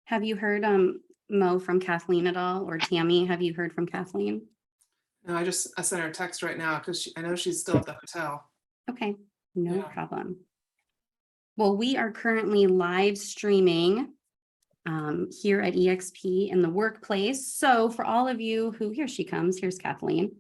Have you heard Mo from Kathleen at all, or Tammy? Have you heard from Kathleen? No, I sent her a text right now because I know she's still at the hotel. Okay, no Yeah. problem. Well, we are currently live streaming here at EXP in the workplace. So for all of you who, here she comes, here's Kathleen.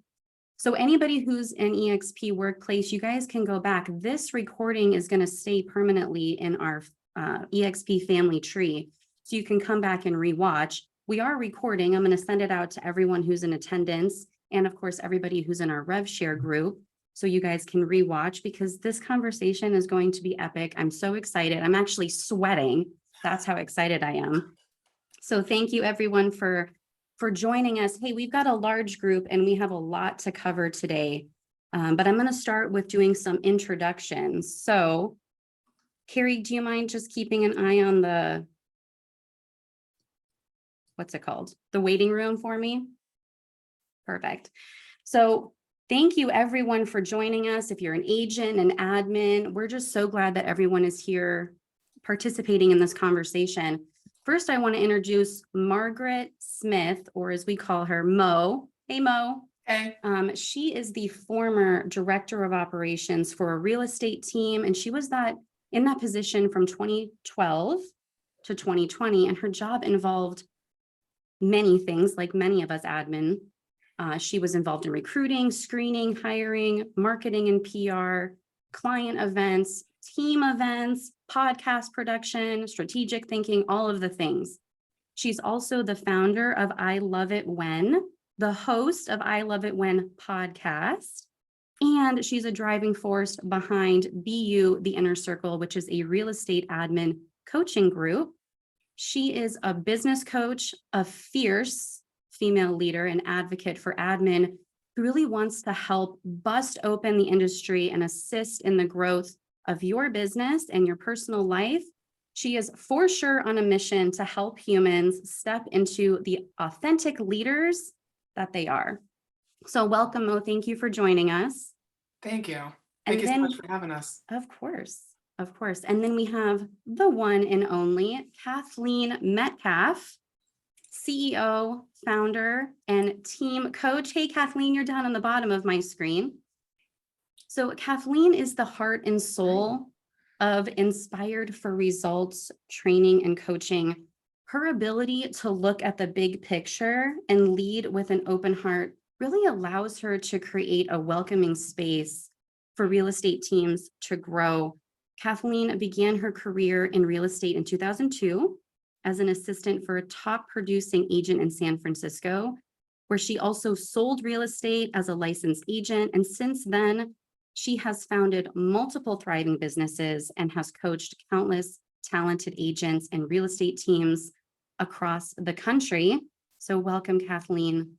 So anybody who's in EXP workplace, you guys can go back. This recording is going to stay permanently in our EXP family tree. So you can come back and rewatch. We are recording. I'm going to send it out to everyone who's in attendance and of course, everybody who's in our RevShare group. So you guys can rewatch because this conversation is going to be epic. I'm so excited. I'm actually sweating. That's how excited I am. So thank you everyone for joining us. Hey, we've got a large group and we have a lot to cover today. But I'm going to start with doing some introductions. So Carrie, do you mind just keeping an eye on the, what's it called? The waiting room for me? Perfect. So thank you everyone for joining us. If you're an agent, an admin, we're just so glad that everyone is here participating in this conversation. First, I want to introduce Margaret Smith, or as we call her, Mo. Hey, Mo. Hey. She is the former director of operations for a real estate team, and she was in that position from 2012 to 2020, and her job involved many things, like many of us admin. She was involved in recruiting, screening, hiring, marketing and PR, client events, team events, podcast production, strategic thinking, all of the things. She's also the founder of I Love It When, the host of I Love It When podcast, and she's a driving force behind BU, the Inner Circle, which is a real estate admin coaching group. She is a business coach, a fierce female leader and advocate for admin who really wants to help bust open the industry and assist in the growth of your business and your personal life. She is for sure on a mission to help humans step into the authentic leaders that they are. So welcome, Mo. Thank you for joining us. Thank you. Thank you so much for having us. Of course. Of course. And then we have the one and only Kathleen Metcalf, CEO, founder, and team coach. Hey, Kathleen, you're down on the bottom of my screen. So Kathleen is the heart and soul of Inspired for Results training and coaching. Her ability to look at the big picture and lead with an open heart really allows her to create a welcoming space for real estate teams to grow. Kathleen began her career in real estate in 2002 as an assistant for a top producing agent in San Francisco, where she also sold real estate as a licensed agent. And since then, she has founded multiple thriving businesses and has coached countless talented agents and real estate teams across the country. So welcome, Kathleen.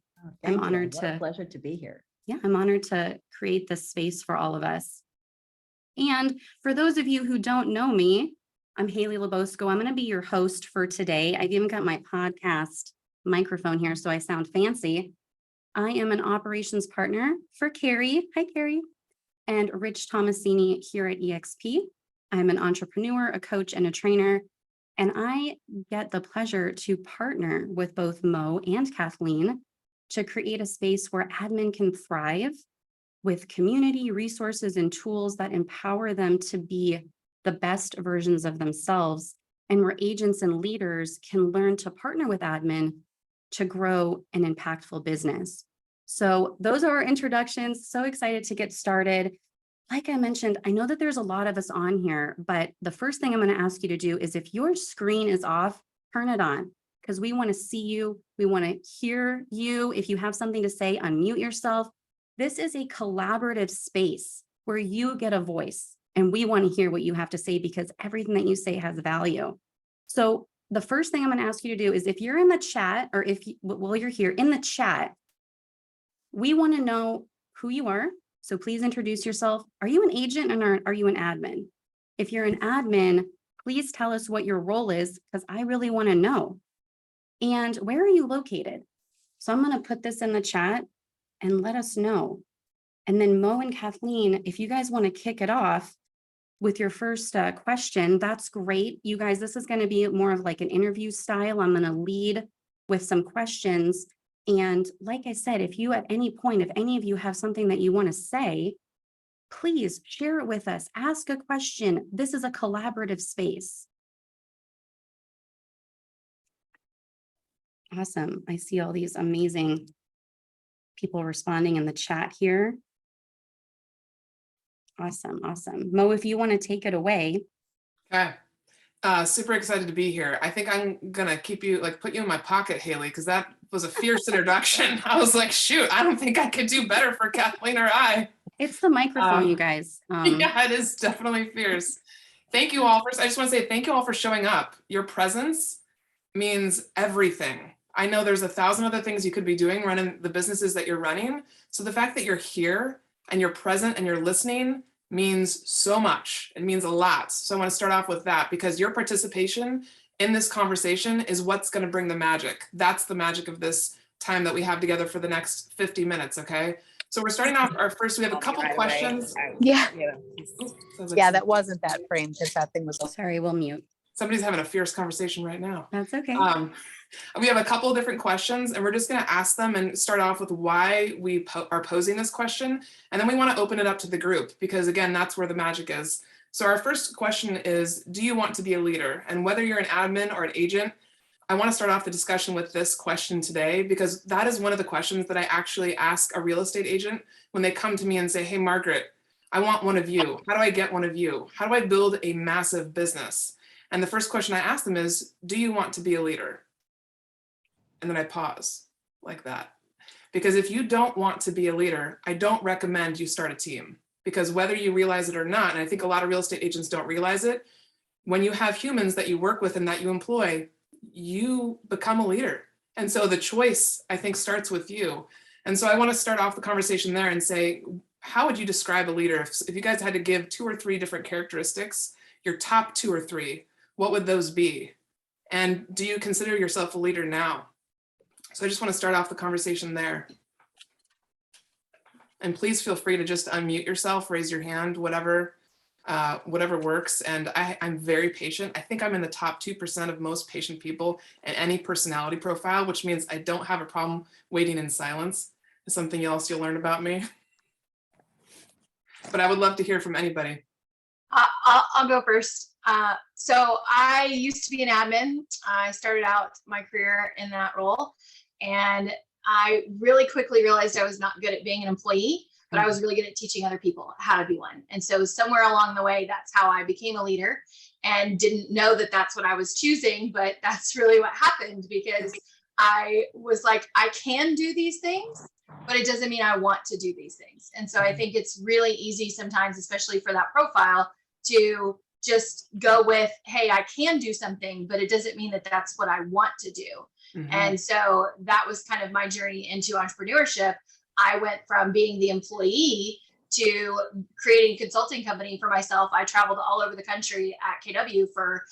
I'm honored to. What a pleasure to be here. Yeah, I'm honored to create this space for all of us. And for those of you who don't know me, I'm Haley Labosco. I'm going to be your host for today. I've even got my podcast microphone here, so I sound fancy. I am an operations partner for Carrie. Hi, Carrie. And Rich Tomasini here at EXP. I'm an entrepreneur, a coach, and a trainer. And I get the pleasure to partner with both Mo and Kathleen to create a space where admin can thrive with community, resources, and tools that empower them to be the best versions of themselves, and where agents and leaders can learn to partner with admin to grow an impactful business. So those are our introductions. So excited to get started. Like I mentioned, I know that there's a lot of us on here, but the first thing I'm going to ask you to do is if your screen is off, turn it on, because we want to see you. We want to hear you. If you have something to say, unmute yourself. This is a collaborative space where you get a voice. And we want to hear what you have to say because everything that you say has value. So the first thing I'm going to ask you to do is if you're in the chat or while you're here in the chat, we want to know who you are. So please introduce yourself. Are you an agent or are you an admin? If you're an admin, please tell us what your role is because I really want to know. And where are you located? So I'm going to put this in the chat and let us know. And then Mo and Kathleen, if you guys want to kick it off, with your first question, that's great. You guys, this is going to be more of like an interview style. I'm going to lead with some questions. And like I said, if you at any point, if any of you have something that you want to say, please share it with us. Ask a question. This is a collaborative space. Awesome. I see all these amazing people responding in the chat here. Awesome. Awesome. Mo, if you want to take it away. Okay. Super excited to be here. I think I'm going to keep you, like, put you in my pocket, Haley, because that was a fierce introduction. I was like, shoot, I don't think I could do better for Kathleen or I. It's the microphone, you guys. Yeah, it is definitely fierce. Thank you all. I just want to say thank you all for showing up. Your presence means everything. I know there's 1,000 other things you could be doing running the businesses that you're running. So the fact that you're here and you're present and you're listening means so much. It means a lot. So I want to start off with that, because your participation in this conversation is what's going to bring the magic. That's the magic of this time that we have together for the next 50 minutes. Okay. So we're starting off our first, we have a couple questions. Yeah. Sounds like Yeah, that wasn't that frame because that thing was. Sorry, we'll mute. somebody's having a fierce conversation right now. That's okay. We have a couple of different questions, and we're just going to ask them and start off with why we are posing this question. And then we want to open it up to the group, because again, that's where the magic is. So our first question is, do you want to be a leader? And whether you're an admin or an agent, I want to start off the discussion with this question today, because that is one of the questions that I actually ask a real estate agent when they come to me and say, hey, Margaret, I want one of you. How do I get one of you? How do I build a massive business? And the first question I ask them is, do you want to be a leader? And then I pause like that. Because if you don't want to be a leader, I don't recommend you start a team. Because whether you realize it or not, and I think a lot of real estate agents don't realize it, when you have humans that you work with and that you employ, you become a leader. And so the choice, I think, starts with you. And so I want to start off the conversation there and say, how would you describe a leader? If you guys had to give 2 or 3 different characteristics, your top 2 or 3, what would those be? And do you consider yourself a leader now? So I just want to start off the conversation there. And please feel free to just unmute yourself, raise your hand, whatever works. And I'm very patient. I think I'm in the top 2% of most patient people in any personality profile, which means I don't have a problem waiting in silence. It's something else you'll learn about me. But I would love to hear from anybody. I'll go first. So I used to be an admin. I started out my career in that role, and I really quickly realized I was not good at being an employee, but I was really good at teaching other people how to be one. And so somewhere along the way, that's how I became a leader, and didn't know that that's what I was choosing, but that's really what happened, because I was like, I can do these things, but it doesn't mean I want to do these things. And so I think it's really easy sometimes, especially for that profile, to just go with, hey, I can do something, but it doesn't mean that that's what I want to do. Mm-hmm. And so that was kind of my journey into entrepreneurship. I went from being the employee to creating a consulting company for myself. I traveled all over the country at KW for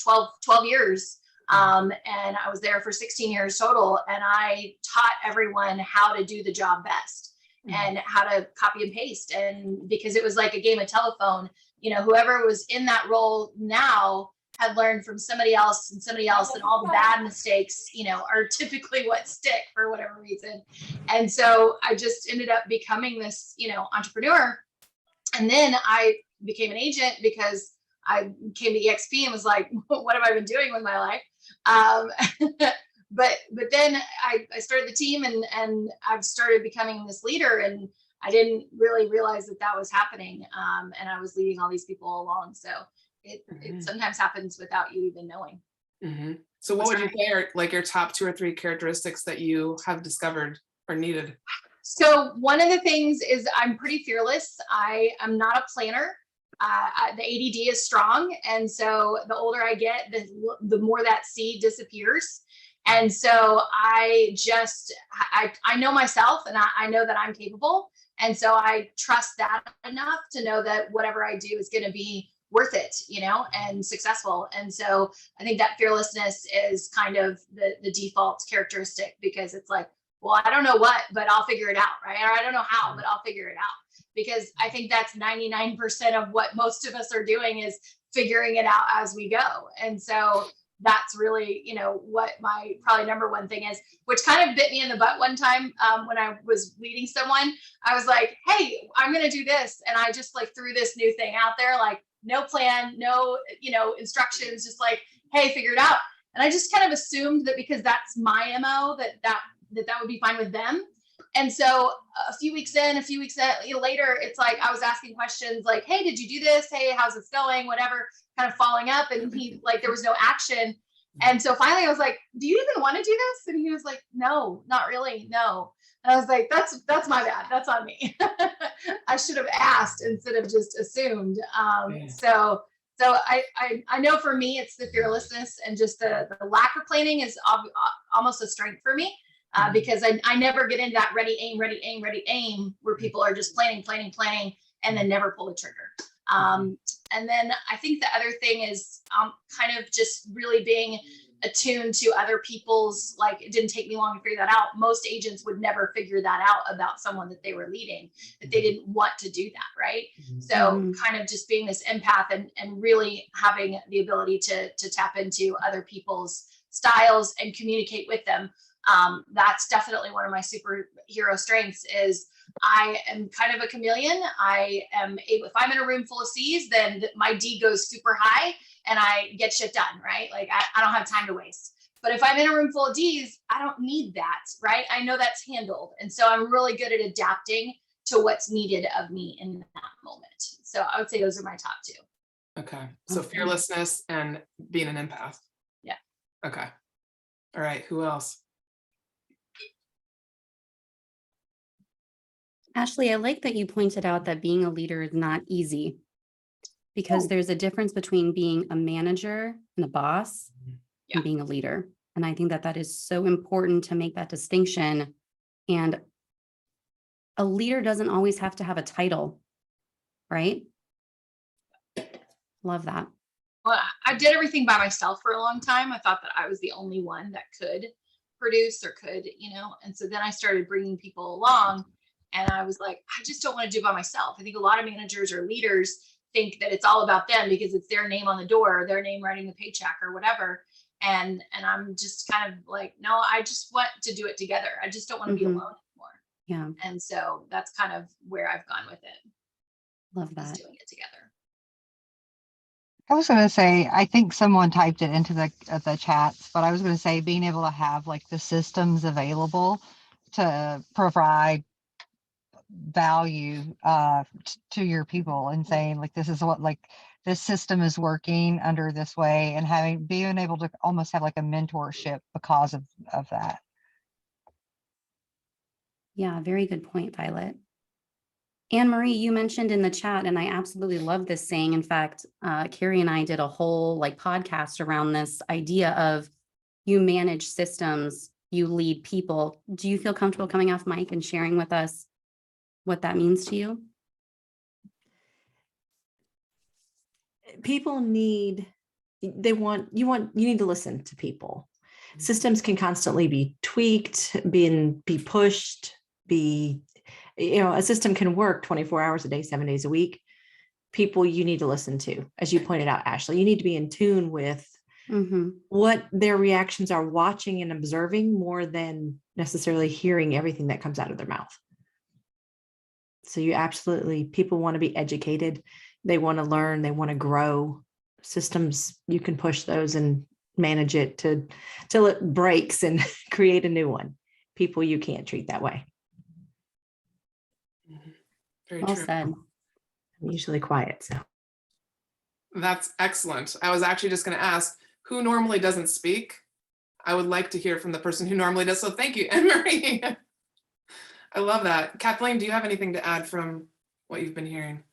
12 years. And I was there for 16 years total. And I taught everyone how to do the job best and how to copy and paste. And because it was like a game of telephone, you know, whoever was in that role now had learned from somebody else, and all the bad mistakes, you know, are typically what stick for whatever reason. And so I just ended up becoming this, you know, entrepreneur. And then I became an agent because I came to EXP and was like, what have I been doing with my life? But then I started the team, and I've started becoming this leader, and I didn't really realize that that was happening. And I was leading all these people along. So it sometimes happens without you even knowing. Mm-hmm. So what would you say are like your top 2 or 3 characteristics that you have discovered or needed? So one of the things is I'm pretty fearless. I am not a planner. The ADD is strong. And so the older I get, the more that C disappears. And so I know myself, and I know that I'm capable. And so I trust that enough to know that whatever I do is going to be worth it, you know, and successful. And so I think that fearlessness is kind of the default characteristic, because it's like, well, I don't know what, but I'll figure it out, right? Or I don't know how, but I'll figure it out. because I think that's 99% of what most of us are doing is figuring it out as we go. And so that's really, you know, what my probably number one thing is, which kind of bit me in the butt one time when I was leading someone. I was like, hey, I'm going to do this. And I just like threw this new thing out there, like no plan, no, you know, instructions, just like, hey, figure it out. And I just kind of assumed that because that's my MO, that would be fine with them. And so a few weeks later, it's like I was asking questions like, hey, did you do this? Hey, how's this going? Whatever, kind of following up. And he like, there was no action. And so finally I was like, do you even want to do this? And he was like, no, not really. No. And I was like, that's my bad. That's on me. I should have asked instead of just assumed. So I know for me, it's the fearlessness and just the lack of planning is almost a strength for me. Because I never get into that ready, aim, where people are just planning, and then never pull the trigger. And then I think the other thing is kind of just really being attuned to other people's, like, it didn't take me long to figure that out. Most agents would never figure that out about someone that they were leading, that they didn't want to do that, right? So kind of just being this empath and really having the ability to tap into other people's styles and communicate with them. That's definitely one of my superhero strengths is I am kind of a chameleon. I am able, if I'm in a room full of C's, then my D goes super high and I get shit done, right? Like I don't have time to waste. But if I'm in a room full of D's, I don't need that, right? I know that's handled. And so I'm really good at adapting to what's needed of me in that moment. So I would say those are my top two. Okay. So fearlessness and being an empath. Yeah. Okay. All right. Who else? Ashley, I like that you pointed out that being a leader is not easy because there's a difference between being a manager and a boss and being a leader. And I think that that is so important to make that distinction. And a leader doesn't always have to have a title, right? Love that. Well, I did everything by myself for a long time. I thought that I was the only one that could produce or could, you know, and so then I started bringing people along. And I was like, I just don't want to do it by myself. I think a lot of managers or leaders think that it's all about them because it's their name on the door, or their name writing the paycheck or whatever. And I'm just kind of like, no, I just want to do it together. I just don't want to be alone anymore. Yeah. And so that's kind of where I've gone with it. Love that. Doing it together. I was going to say, I think someone typed it into the chats, but I was going to say being able to have like the systems available to provide value to your people and saying like, this is what, like this system is working under this way, and being able to almost have like a mentorship because of that. Yeah, very good point, Violet. Anne Marie, you mentioned in the chat, and I absolutely love this saying. In fact, Carrie and I did a whole like podcast around this idea of you manage systems, you lead people. Do you feel comfortable coming off mic and sharing with us what that means to you? People need, you need to listen to people. Systems can constantly be tweaked, be pushed, a system can work 24 hours a day, 7 days a week. People you need to listen to, as you pointed out, Ashley, you need to be in tune with what their reactions are, watching and observing more than necessarily hearing everything that comes out of their mouth. So people want to be educated. They want to learn, they want to grow. Systems, you can push those and manage it till it breaks and create a new one. People, you can't treat that way. Very Well true. said. I'm usually quiet, so. That's excellent. I was actually just going to ask, who normally doesn't speak? I would like to hear from the person who normally does. So thank you, Anne Marie. I love that. Kathleen, do you have anything to add from what you've been hearing?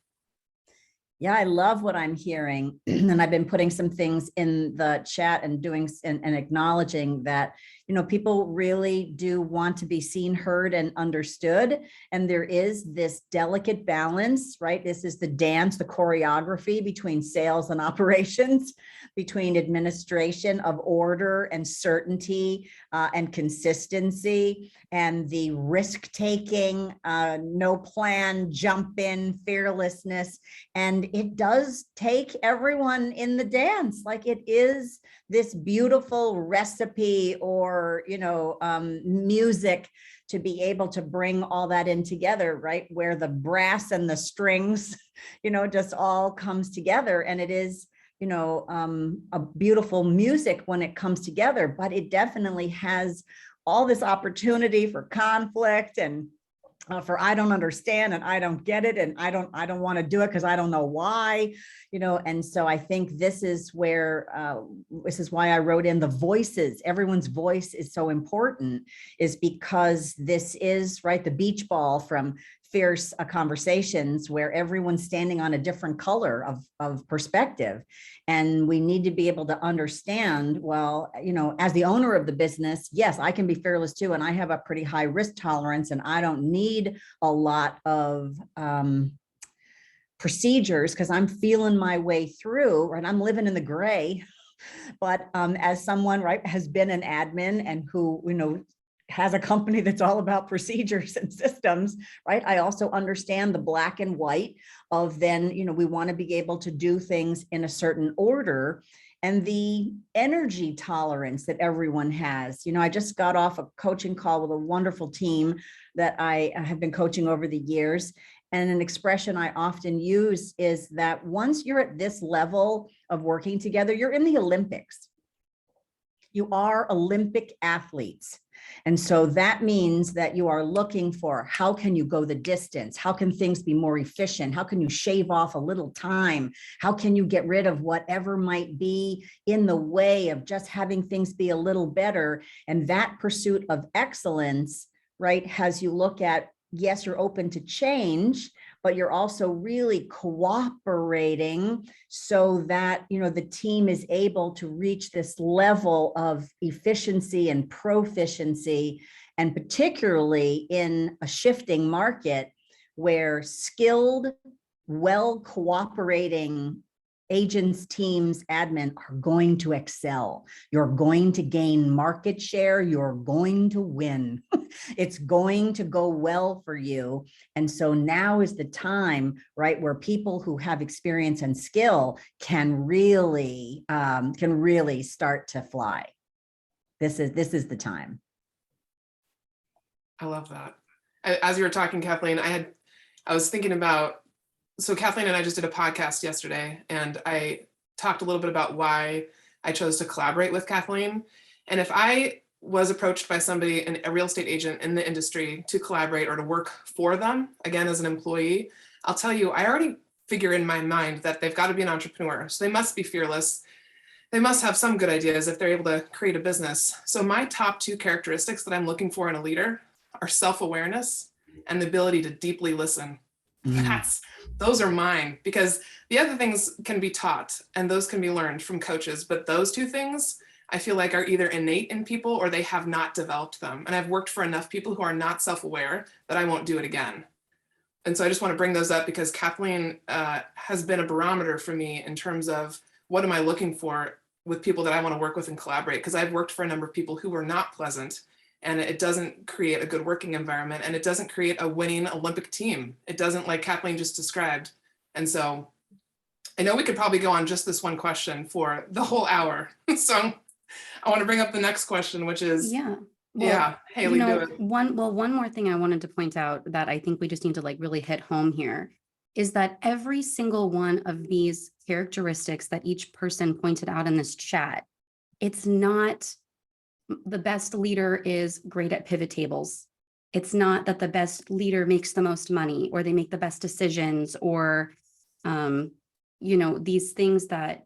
Yeah, I love what I'm hearing. And I've been putting some things in the chat and doing and acknowledging that, you know, people really do want to be seen, heard, and understood. And there is this delicate balance, right? This is the dance, the choreography between sales and operations, between administration of order and certainty and consistency, and the risk-taking, no plan, jump in, fearlessness. And it does take everyone in the dance. Like, it is this beautiful recipe or, you know, music to be able to bring all that in together, right? Where the brass and the strings, you know, just all comes together. And it is, you know, a beautiful music when it comes together, but it definitely has all this opportunity for conflict and for I don't understand and I don't get it and I don't want to do it because I don't know why, you know. And so I think this is where this is why I wrote in the voices. Everyone's voice is so important, is because this is, right, the beach ball from fierce conversations where everyone's standing on a different color of perspective. And we need to be able to understand, well, you know, as the owner of the business, yes, I can be fearless too. And I have a pretty high risk tolerance and I don't need a lot of procedures because I'm feeling my way through, right? I'm living in the gray. But as someone, right, has been an admin and who, you know, has a company that's all about procedures and systems, right? I also understand the black and white of then, you know, we want to be able to do things in a certain order, and the energy tolerance that everyone has. You know, I just got off a coaching call with a wonderful team that I have been coaching over the years. And an expression I often use is that once you're at this level of working together, you're in the Olympics. You are Olympic athletes. And so that means that you are looking for, how can you go the distance? How can things be more efficient? How can you shave off a little time? How can you get rid of whatever might be in the way of just having things be a little better? And that pursuit of excellence, right, has you look at, yes, you're open to change, but you're also really cooperating so that, you know, the team is able to reach this level of efficiency and proficiency, and particularly in a shifting market where skilled, well cooperating agents, teams, admin are going to excel. You're going to gain market share. You're going to win. It's going to go well for you. And so now is the time, right, where people who have experience and skill can really start to fly. This is the time. I love that. As you were talking, Kathleen, I was thinking about, so Kathleen and I just did a podcast yesterday, and I talked a little bit about why I chose to collaborate with Kathleen. And if I was approached by somebody, a real estate agent in the industry, to collaborate or to work for them, again, as an employee, I'll tell you, I already figure in my mind that they've got to be an entrepreneur. So they must be fearless. They must have some good ideas if they're able to create a business. So my top two characteristics that I'm looking for in a leader are self-awareness and the ability to deeply listen. Those are mine, because the other things can be taught and those can be learned from coaches, but those two things I feel like are either innate in people or they have not developed them. And I've worked for enough people who are not self-aware that I won't do it again. And so I just want to bring those up because Kathleen has been a barometer for me in terms of what am I looking for with people that I want to work with and collaborate, because I've worked for a number of people who were not pleasant. And it doesn't create a good working environment, and it doesn't create a winning Olympic team. It doesn't, like Kathleen just described. And so I know we could probably go on just this one question for the whole hour. So I want to bring up the next question, which is, Haley, do it. One more thing I wanted to point out that I think we just need to like really hit home here is that every single one of these characteristics that each person pointed out in this chat, it's not the best leader is great at pivot tables. It's not that the best leader makes the most money or they make the best decisions or, you know, these things that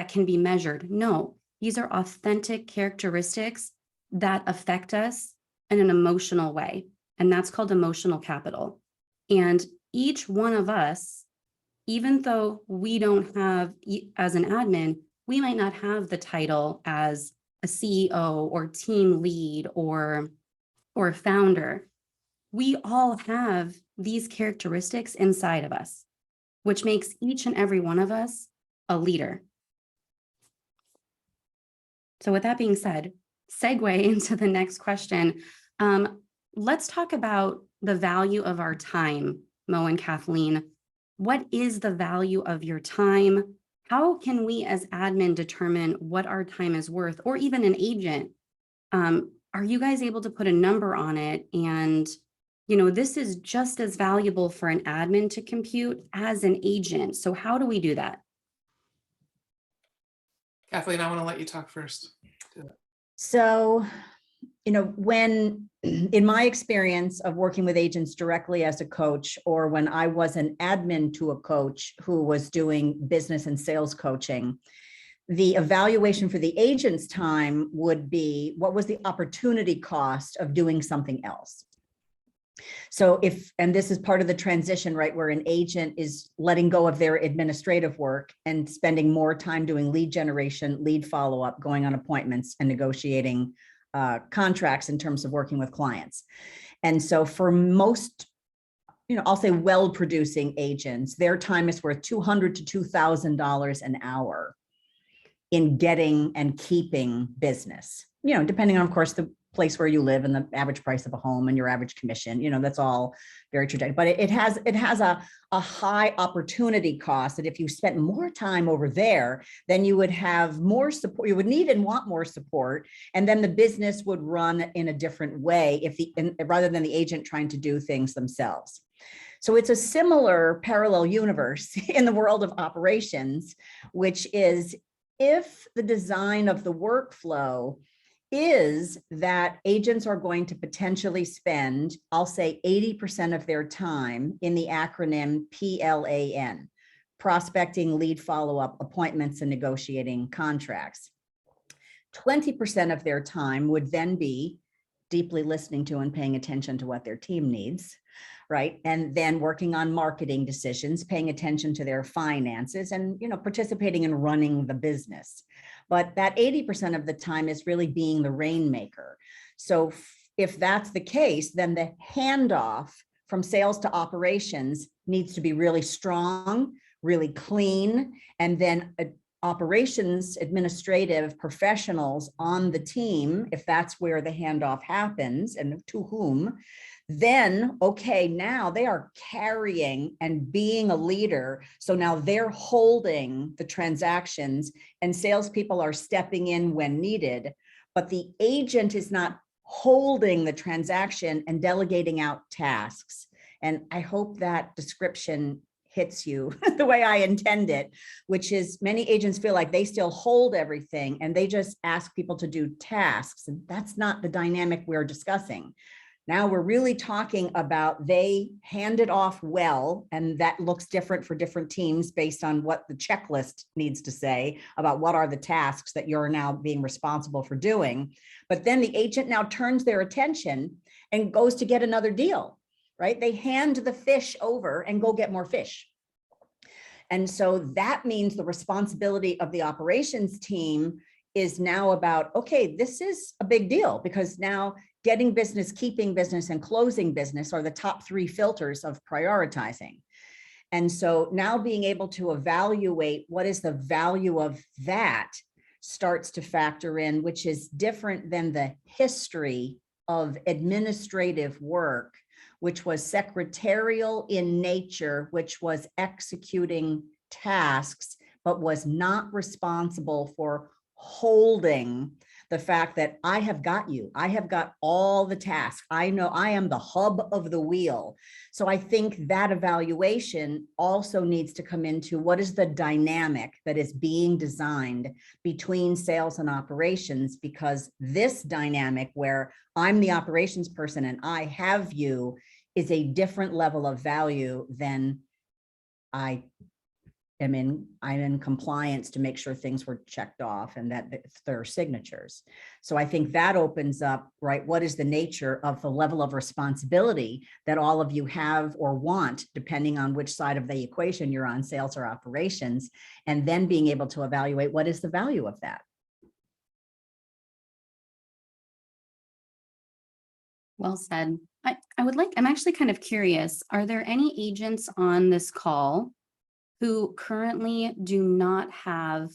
can be measured. No, these are authentic characteristics that affect us in an emotional way. And that's called emotional capital. And each one of us even though we don't have, as an admin, we might not have the title as a CEO or team lead or founder. We all have these characteristics inside of us, which makes each and every one of us a leader. So with that being said, segue into the next question. Let's talk about the value of our time, Mo and Kathleen. What is the value of your time? How can we as admin determine what our time is worth, or even an agent? Are you guys able to put a number on it? And, you know, this is just as valuable for an admin to compute as an agent. So how do we do that? Kathleen, I want to let you talk first. So, you know, when in my experience of working with agents directly as a coach, or when I was an admin to a coach who was doing business and sales coaching, the evaluation for the agent's time would be, what was the opportunity cost of doing something else? So and this is part of the transition, right, where an agent is letting go of their administrative work and spending more time doing lead generation, lead follow-up, going on appointments, and negotiating contracts in terms of working with clients. And so for most, you know, I'll say well-producing agents, their time is worth $200 to $2,000 an hour in getting and keeping business, you know, depending on, of course, the place where you live and the average price of a home and your average commission, you know, that's all very true. But it has a high opportunity cost that if you spent more time over there, then you would have more support, you would need and want more support. And then the business would run in a different way rather than the agent trying to do things themselves. So it's a similar parallel universe in the world of operations, which is if the design of the workflow is that agents are going to potentially spend, I'll say 80% of their time in the acronym PLAN, prospecting, lead follow-up, appointments, and negotiating contracts. 20% of their time would then be deeply listening to and paying attention to what their team needs, right? And then working on marketing decisions, paying attention to their finances, and, you know, participating in running the business. But that 80% of the time is really being the rainmaker. So if that's the case, then the handoff from sales to operations needs to be really strong, really clean, and then operations administrative professionals on the team, if that's where the handoff happens and to whom, then, okay, now they are carrying and being a leader. So now they're holding the transactions and salespeople are stepping in when needed, but the agent is not holding the transaction and delegating out tasks. And I hope that description hits you the way I intend it, which is many agents feel like they still hold everything and they just ask people to do tasks. And that's not the dynamic we're discussing. Now we're really talking about they hand it off well, and that looks different for different teams based on what the checklist needs to say about what are the tasks that you're now being responsible for doing. But then the agent now turns their attention and goes to get another deal, right? They hand the fish over and go get more fish. And so that means the responsibility of the operations team is now about, okay, this is a big deal because now getting business, keeping business, and closing business are the top three filters of prioritizing. And so now being able to evaluate what is the value of that starts to factor in, which is different than the history of administrative work, which was secretarial in nature, which was executing tasks, but was not responsible for holding the fact that I have got you. I have got all the tasks. I know I am the hub of the wheel. So I think that evaluation also needs to come into what is the dynamic that is being designed between sales and operations, because this dynamic where I'm the operations person and I have you is a different level of value than I I'm in compliance to make sure things were checked off and that there are signatures. So I think that opens up, right? What is the nature of the level of responsibility that all of you have or want, depending on which side of the equation you're on, sales or operations, and then being able to evaluate what is the value of that. Well said. I'm actually kind of curious, are there any agents on this call who currently do not have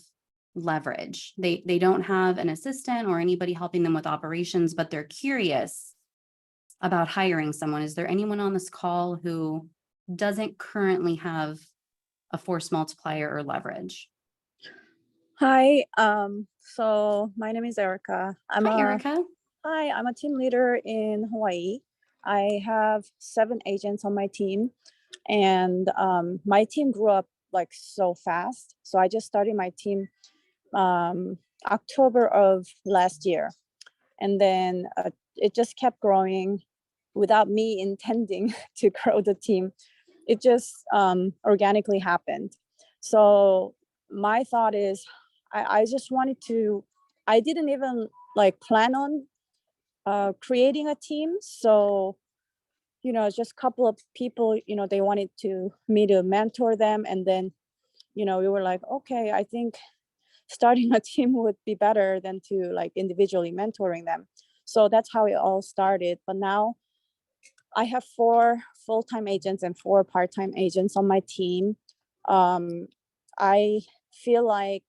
leverage? They don't have an assistant or anybody helping them with operations, but they're curious about hiring someone. Is there anyone on this call who doesn't currently have a force multiplier or leverage? Hi, so my name is Erica. Hi, Erica. Hi, I'm a team leader in Hawaii. I have 7 agents on my team, and my team grew up like so fast. So I just started my team October of last year, and then it just kept growing without me intending to grow the team. It just organically happened. So my thought is, I just wanted to, I didn't even like plan on creating a team. So, you know, just a couple of people, you know, they wanted me to mentor them. And then, you know, we were like, okay, I think starting a team would be better than to like individually mentoring them. So that's how it all started. But now I have 4 full-time agents and 4 part-time agents on my team. I felt like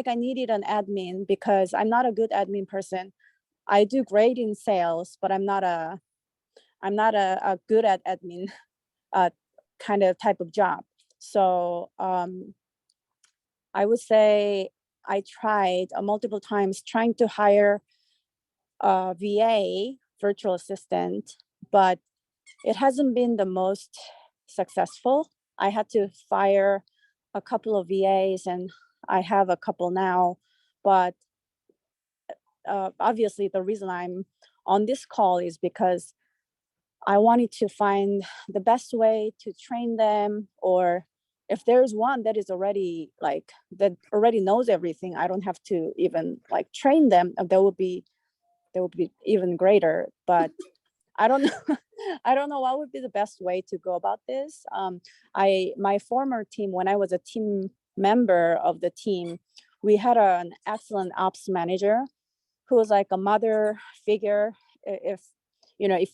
I needed an admin because I'm not a good admin person. I do great in sales, but I'm not a good at admin kind of type of job. So I would say I tried multiple times trying to hire a VA, virtual assistant, but it hasn't been the most successful. I had to fire a couple of VAs, and I have a couple now, but obviously the reason I'm on this call is because I wanted to find the best way to train them, or if there's one that is already like, that already knows everything, I don't have to even like train them. That would be even greater, but I don't know. I don't know what would be the best way to go about this. My former team, when I was a team member of the team, we had an excellent ops manager who was like a mother figure. If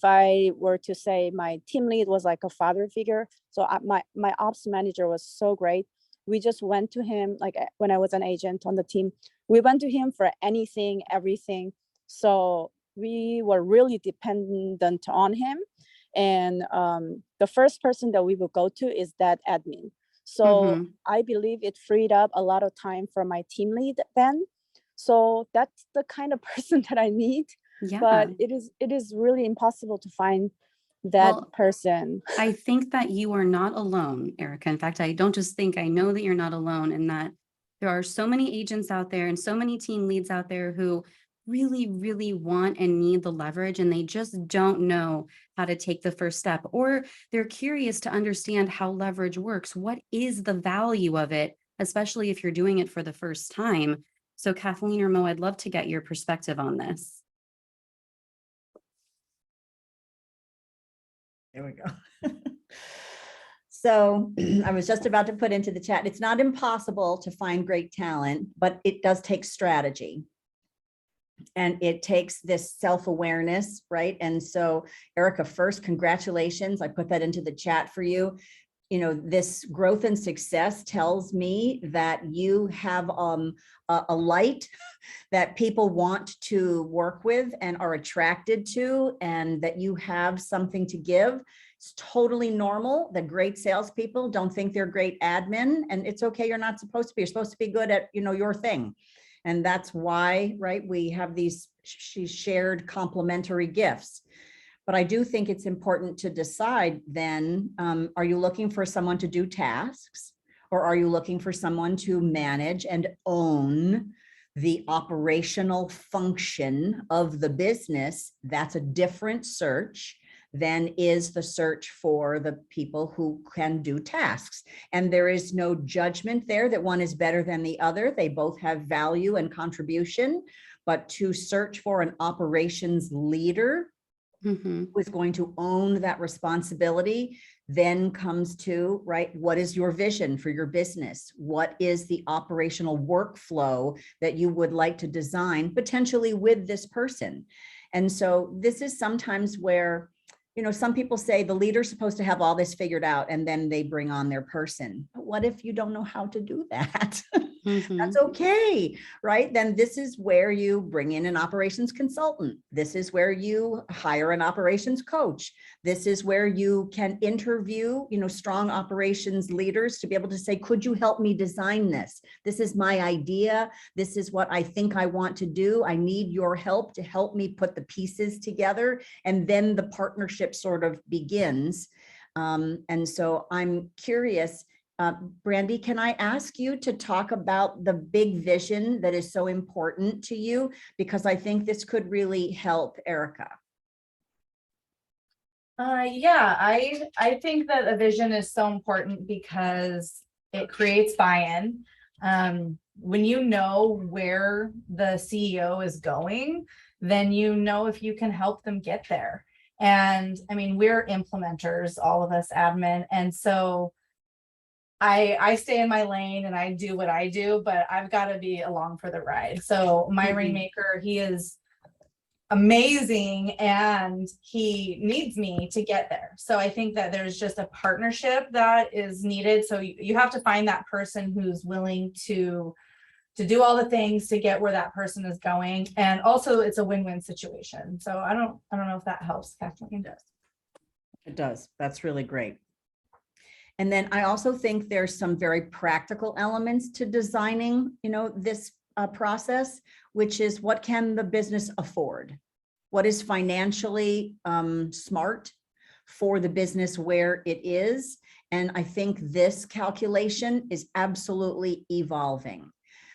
I were to say my team lead was like a father figure. So my ops manager was so great. We just went to him, like when I was an agent on the team, we went to him for anything, everything. So we were really dependent on him. And the first person that we will go to is that admin. So I believe it freed up a lot of time for my team lead then. So that's the kind of person that I need. Yeah. But it is really impossible to find that person. I think that you are not alone, Erica. In fact, I don't just think, I know that you're not alone, and that there are so many agents out there and so many team leads out there who really, really want and need the leverage, and they just don't know how to take the first step, or they're curious to understand how leverage works. What is the value of it, especially if you're doing it for the first time? So Kathleen or Mo, I'd love to get your perspective on this. There we go. So I was just about to put into the chat, it's not impossible to find great talent, but it does take strategy. And it takes this self-awareness, right? And so Erica, first, congratulations. I put that into the chat for you. You know, this growth and success tells me that you have a light that people want to work with and are attracted to, and that you have something to give. It's totally normal that great salespeople don't think they're great admin, and it's okay. You're not supposed to be. You're supposed to be good at, your thing. And that's why, right, we have these shared complementary gifts. But I do think it's important to decide then, are you looking for someone to do tasks, or are you looking for someone to manage and own the operational function of the business? That's a different search then is the search for the people who can do tasks. And there is no judgment there that one is better than the other. They both have value and contribution, but to search for an operations leader Mhm. who is going to own that responsibility then comes to, right, what is your vision for your business? What is the operational workflow that you would like to design potentially with this person? And so this is sometimes where, you know, some people say the leader's supposed to have all this figured out and then they bring on their person. But what if you don't know how to do that? Mhm. That's okay, right? Then this is where you bring in an operations consultant. This is where you hire an operations coach. This is where you can interview, you know, strong operations leaders to be able to say, could you help me design this? This is my idea. This is what I think I want to do. I need your help to help me put the pieces together. And then the partnership sort of begins. And so I'm curious, Brandy, can I ask you to talk about the big vision that is so important to you? Because I think this could really help Erica. Yeah, I think that a vision is so important because it creates buy-in. When you know where the CEO is going, then you know if you can help them get there. And I mean, we're implementers, all of us admin, and so I stay in my lane and I do what I do, but I've got to be along for the ride. So my rainmaker, he is amazing and he needs me to get there. So I think that there's just a partnership that is needed. So you have to find that person who's willing to do all the things to get where that person is going. And also it's a win-win situation. So I don't know if that helps, Kathleen. It does. That's really great. And then I also think there's some very practical elements to designing, you know, this process, which is what can the business afford? What is financially smart for the business where it is? And I think this calculation is absolutely evolving.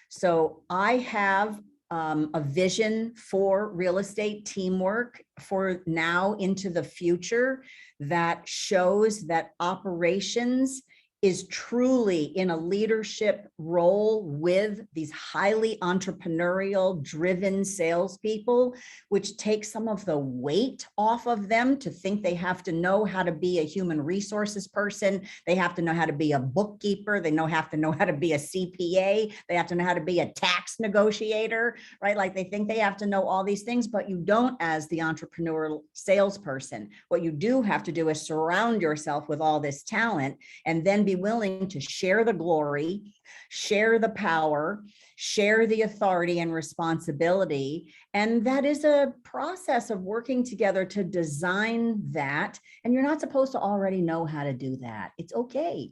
So I have a vision for real estate teamwork for now into the future that shows that operations is truly in a leadership role with these highly entrepreneurial driven salespeople, which takes some of the weight off of them to think they have to know how to be a human resources person. They have to know how to be a bookkeeper. They have to know how to be a CPA. They have to know how to be a tax negotiator, right? Like they think they have to know all these things, but you don't as the entrepreneurial salesperson. What you do have to do is surround yourself with all this talent and then be willing to share the glory, share the power, share the authority and responsibility. And that is a process of working together to design that. And you're not supposed to already know how to do that. It's okay.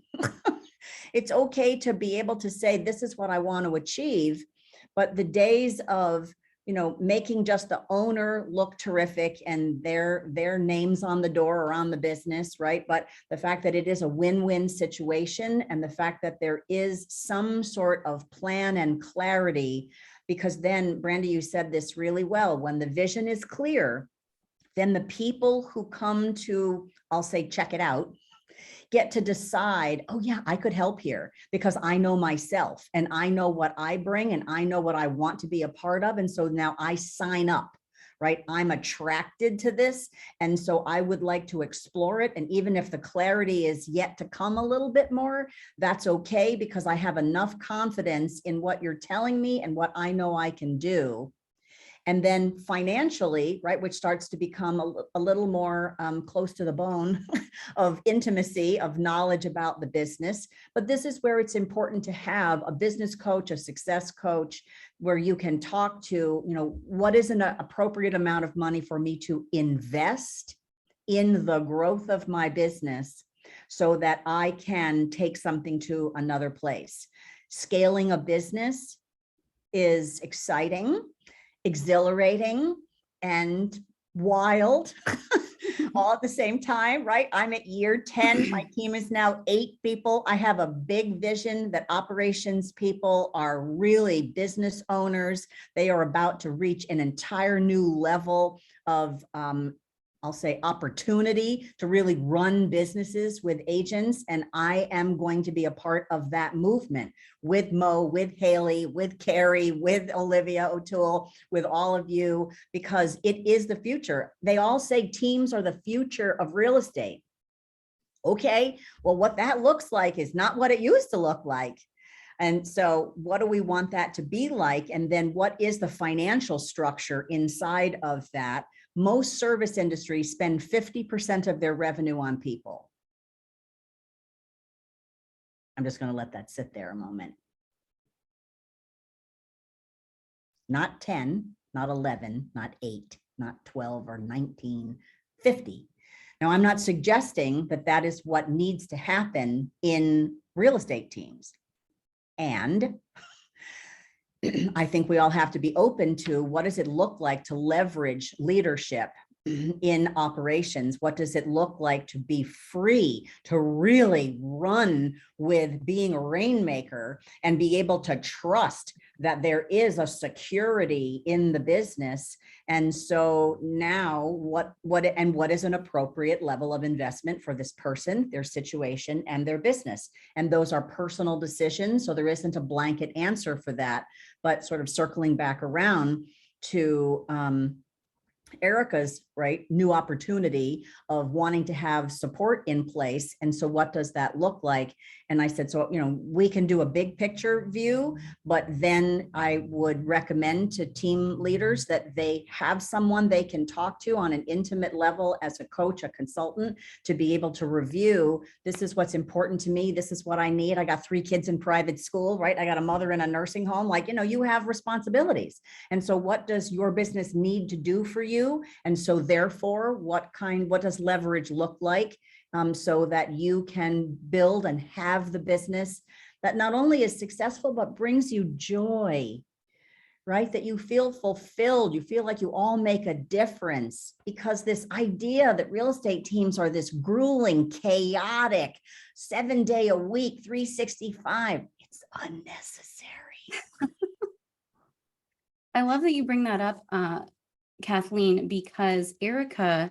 It's okay to be able to say, this is what I want to achieve. But the days of, you know, making just the owner look terrific and their names on the door or on the business, right? But the fact that it is a win-win situation and the fact that there is some sort of plan and clarity, because then, Brandy, you said this really well, when the vision is clear, then the people who come to, I'll say, check it out, get to decide, oh yeah, I could help here because I know myself and I know what I bring and I know what I want to be a part of. And so now I sign up, right? I'm attracted to this. And so I would like to explore it. And even if the clarity is yet to come a little bit more, that's okay because I have enough confidence in what you're telling me and what I know I can do. And then financially, right, which starts to become a little more close to the bone of intimacy, of knowledge about the business. But this is where it's important to have a business coach, a success coach, where you can talk to, you know, what is an appropriate amount of money for me to invest in the growth of my business so that I can take something to another place. Scaling a business is exciting, exhilarating, and wild all at the same time, right? I'm at year 10. My team is now 8 people. I have a big vision that operations people are really business owners. They are about to reach an entire new level of I'll say opportunity to really run businesses with agents. And I am going to be a part of that movement with Mo, with Haley, with Carrie, with Olivia O'Toole, with all of you, because it is the future. They all say teams are the future of real estate. Okay, well, what that looks like is not what it used to look like. And so what do we want that to be like? And then what is the financial structure inside of that? Most service industries spend 50% of their revenue on people. I'm just going to let that sit there a moment. Not 10, not 11, not 8, not 12 or 19, 50. Now, I'm not suggesting that that is what needs to happen in real estate teams. And I think we all have to be open to what does it look like to leverage leadership in operations? What does it look like to be free, to really run with being a rainmaker and be able to trust that there is a security in the business? And so now what is an appropriate level of investment for this person, their situation, and their business? And those are personal decisions. So there isn't a blanket answer for that, but sort of circling back around to Erica's new opportunity of wanting to have support in place. And so what does that look like? And I said, so, we can do a big picture view, but then I would recommend to team leaders that they have someone they can talk to on an intimate level as a coach, a consultant, to be able to review, this is what's important to me. This is what I need. I got 3 kids in private school, right? I got a mother in a nursing home. You have responsibilities. And so what does your business need to do for you? And so therefore, what does leverage look like so that you can build and have the business that not only is successful, but brings you joy, right? That you feel fulfilled, you feel like you all make a difference, because this idea that real estate teams are this grueling, chaotic, 7-day-a-week, 365, it's unnecessary. I love that you bring that up, Kathleen, because Erica,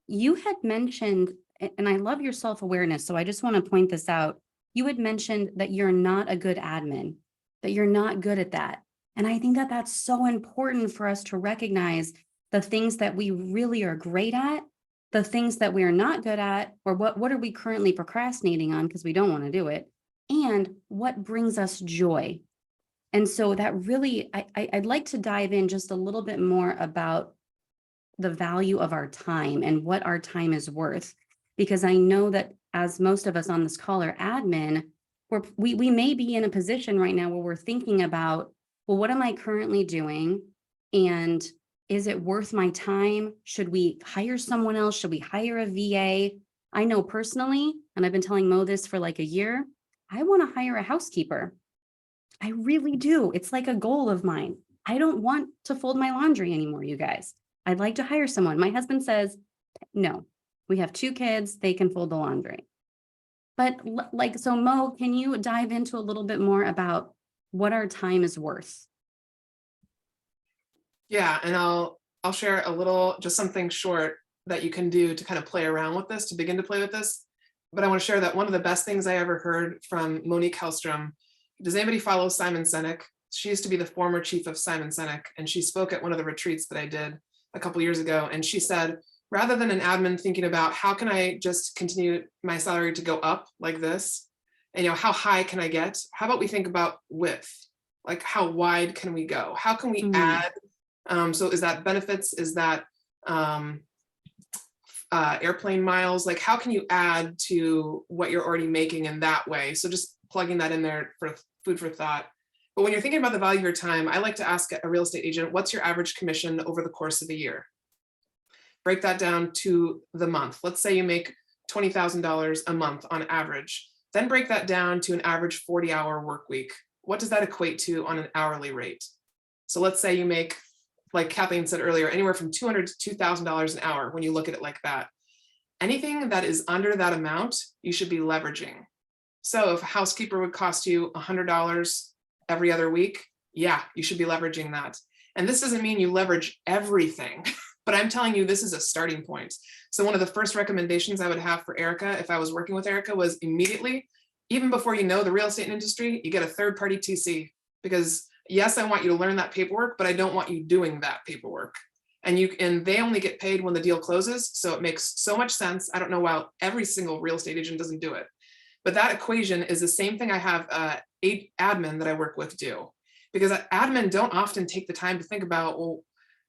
you had mentioned, and I love your self-awareness, so I just want to point this out. You had mentioned that you're not a good admin, that you're not good at that. And I think that that's so important for us to recognize the things that we really are great at, the things that we are not good at, or what are we currently procrastinating on because we don't want to do it, and what brings us joy. And so that really, I'd like to dive in just a little bit more about the value of our time and what our time is worth, because I know that as most of us on this call are admin, we may be in a position right now where we're thinking about, well, what am I currently doing? And is it worth my time? Should we hire someone else? Should we hire a VA? I know personally, and I've been telling Mo this for like a year, I want to hire a housekeeper. I really do. It's like a goal of mine. I don't want to fold my laundry anymore, you guys. I'd like to hire someone. My husband says, no, we have 2 kids, they can fold the laundry. But so Mo, can you dive into a little bit more about what our time is worth? Yeah, and I'll share a little, just something short that you can do to kind of play around with this, to begin to play with this. But I want to share that one of the best things I ever heard from Monique Hellstrom. Does anybody follow Simon Sinek? She used to be the former chief of Simon Sinek, and she spoke at one of the retreats that I did a couple years ago. And she said, rather than an admin thinking about how can I just continue my salary to go up like this, and how high can I get? How about we think about width? Like, how wide can we go? How can we add? So is that benefits? Is that airplane miles? Like, how can you add to what you're already making in that way? So just plugging that in there for food for thought. But when you're thinking about the value of your time, I like to ask a real estate agent, what's your average commission over the course of a year? Break that down to the month. Let's say you make $20,000 a month on average. Then break that down to an average 40-hour work week. What does that equate to on an hourly rate? So let's say you make, like Kathleen said earlier, anywhere from $200 to $2,000 an hour when you look at it like that. Anything that is under that amount, you should be leveraging. So if a housekeeper would cost you $100 every other week, yeah, you should be leveraging that. And this doesn't mean you leverage everything. But I'm telling you, this is a starting point. So one of the first recommendations I would have for Erica, if I was working with Erica, was immediately, even before you know the real estate industry, you get a third-party TC. Because yes, I want you to learn that paperwork, but I don't want you doing that paperwork. And they only get paid when the deal closes. So it makes so much sense. I don't know why every single real estate agent doesn't do it. But that equation is the same thing I have admin that I work with do. Because admin don't often take the time to think about, well,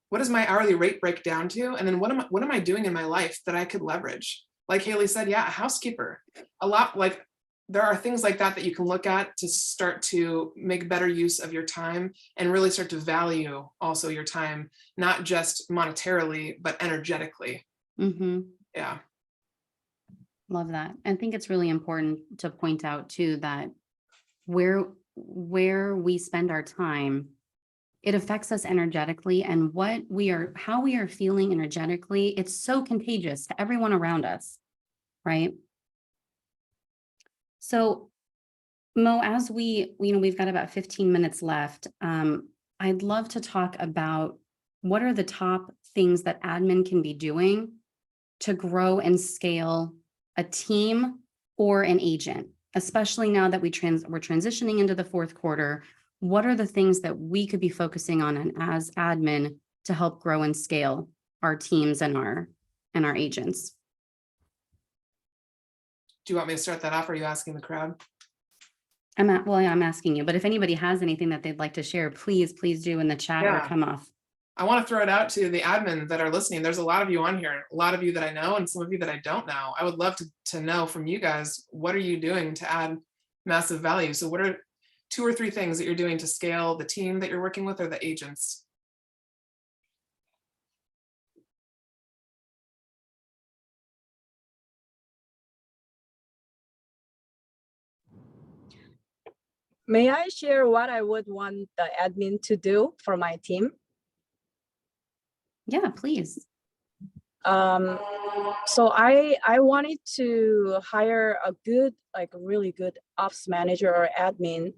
what does my hourly rate break down to? And then what am I doing in my life that I could leverage? Like Haley said, yeah, a housekeeper. A lot, like there are things like that that you can look at to start to make better use of your time and really start to value also your time, not just monetarily, but energetically. Mm-hmm. Yeah. Love that. I think it's really important to point out too that where we spend our time, it affects us energetically, and how we are feeling energetically, it's so contagious to everyone around us, right? So Mo, as we've got about 15 minutes left. I'd love to talk about what are the top things that admin can be doing to grow and scale a team or an agent, especially now that we're transitioning into the fourth quarter. What are the things that we could be focusing on as admin to help grow and scale our teams and our agents? Do you want me to start that off? Or are you asking the crowd? I'm asking you, but if anybody has anything that they'd like to share, please do in the chat or come off. I want to throw it out to the admin that are listening. There's a lot of you on here, a lot of you that I know, and some of you that I don't know. I would love to know from you guys, what are you doing to add massive value? So what are 2 or 3 things that you're doing to scale the team that you're working with or the agents? May I share what I would want the admin to do for my team? Yeah, please. So I wanted to hire a good, like a really good ops manager or admin,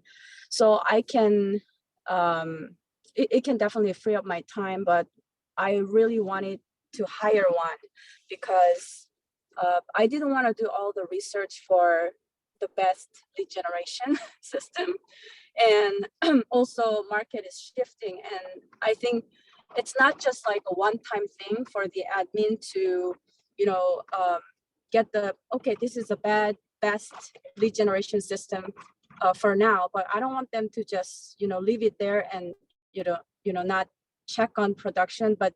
so I can, it can definitely free up my time, but I really wanted to hire one because I didn't want to do all the research for the best lead generation system. And also market is shifting, and I think it's not just like a one-time thing for the admin to, get okay, this is a best lead generation system for now, but I don't want them to just, leave it there and, not check on production, but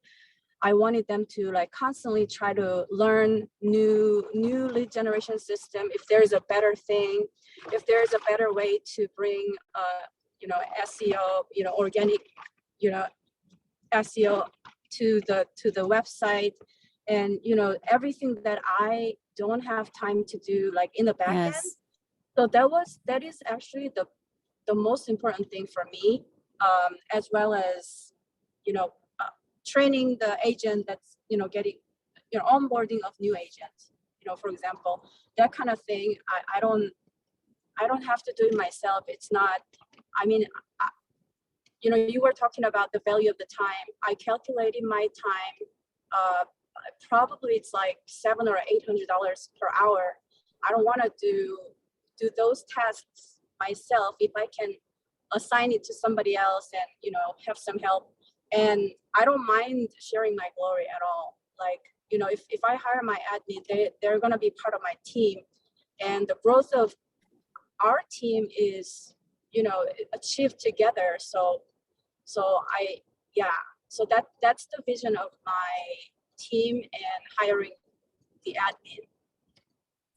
I wanted them to like constantly try to learn new lead generation system. If there's a better thing, if there's a better way to bring, SEO, organic, SEO to the website, and everything that I don't have time to do like in the back end. So that is actually the most important thing for me, as well as training the agent that's getting onboarding of new agents, for example, that kind of thing. I don't have to do it myself. It's not, I mean, you were talking about the value of the time. I calculated my time. Probably it's like $700 or $800 per hour. I don't want to do those tasks myself if I can assign it to somebody else and have some help. And I don't mind sharing my glory at all. Like, if I hire my admin, they're going to be part of my team, and the growth of our team is achieved together. So that's the vision of my team and hiring the admin.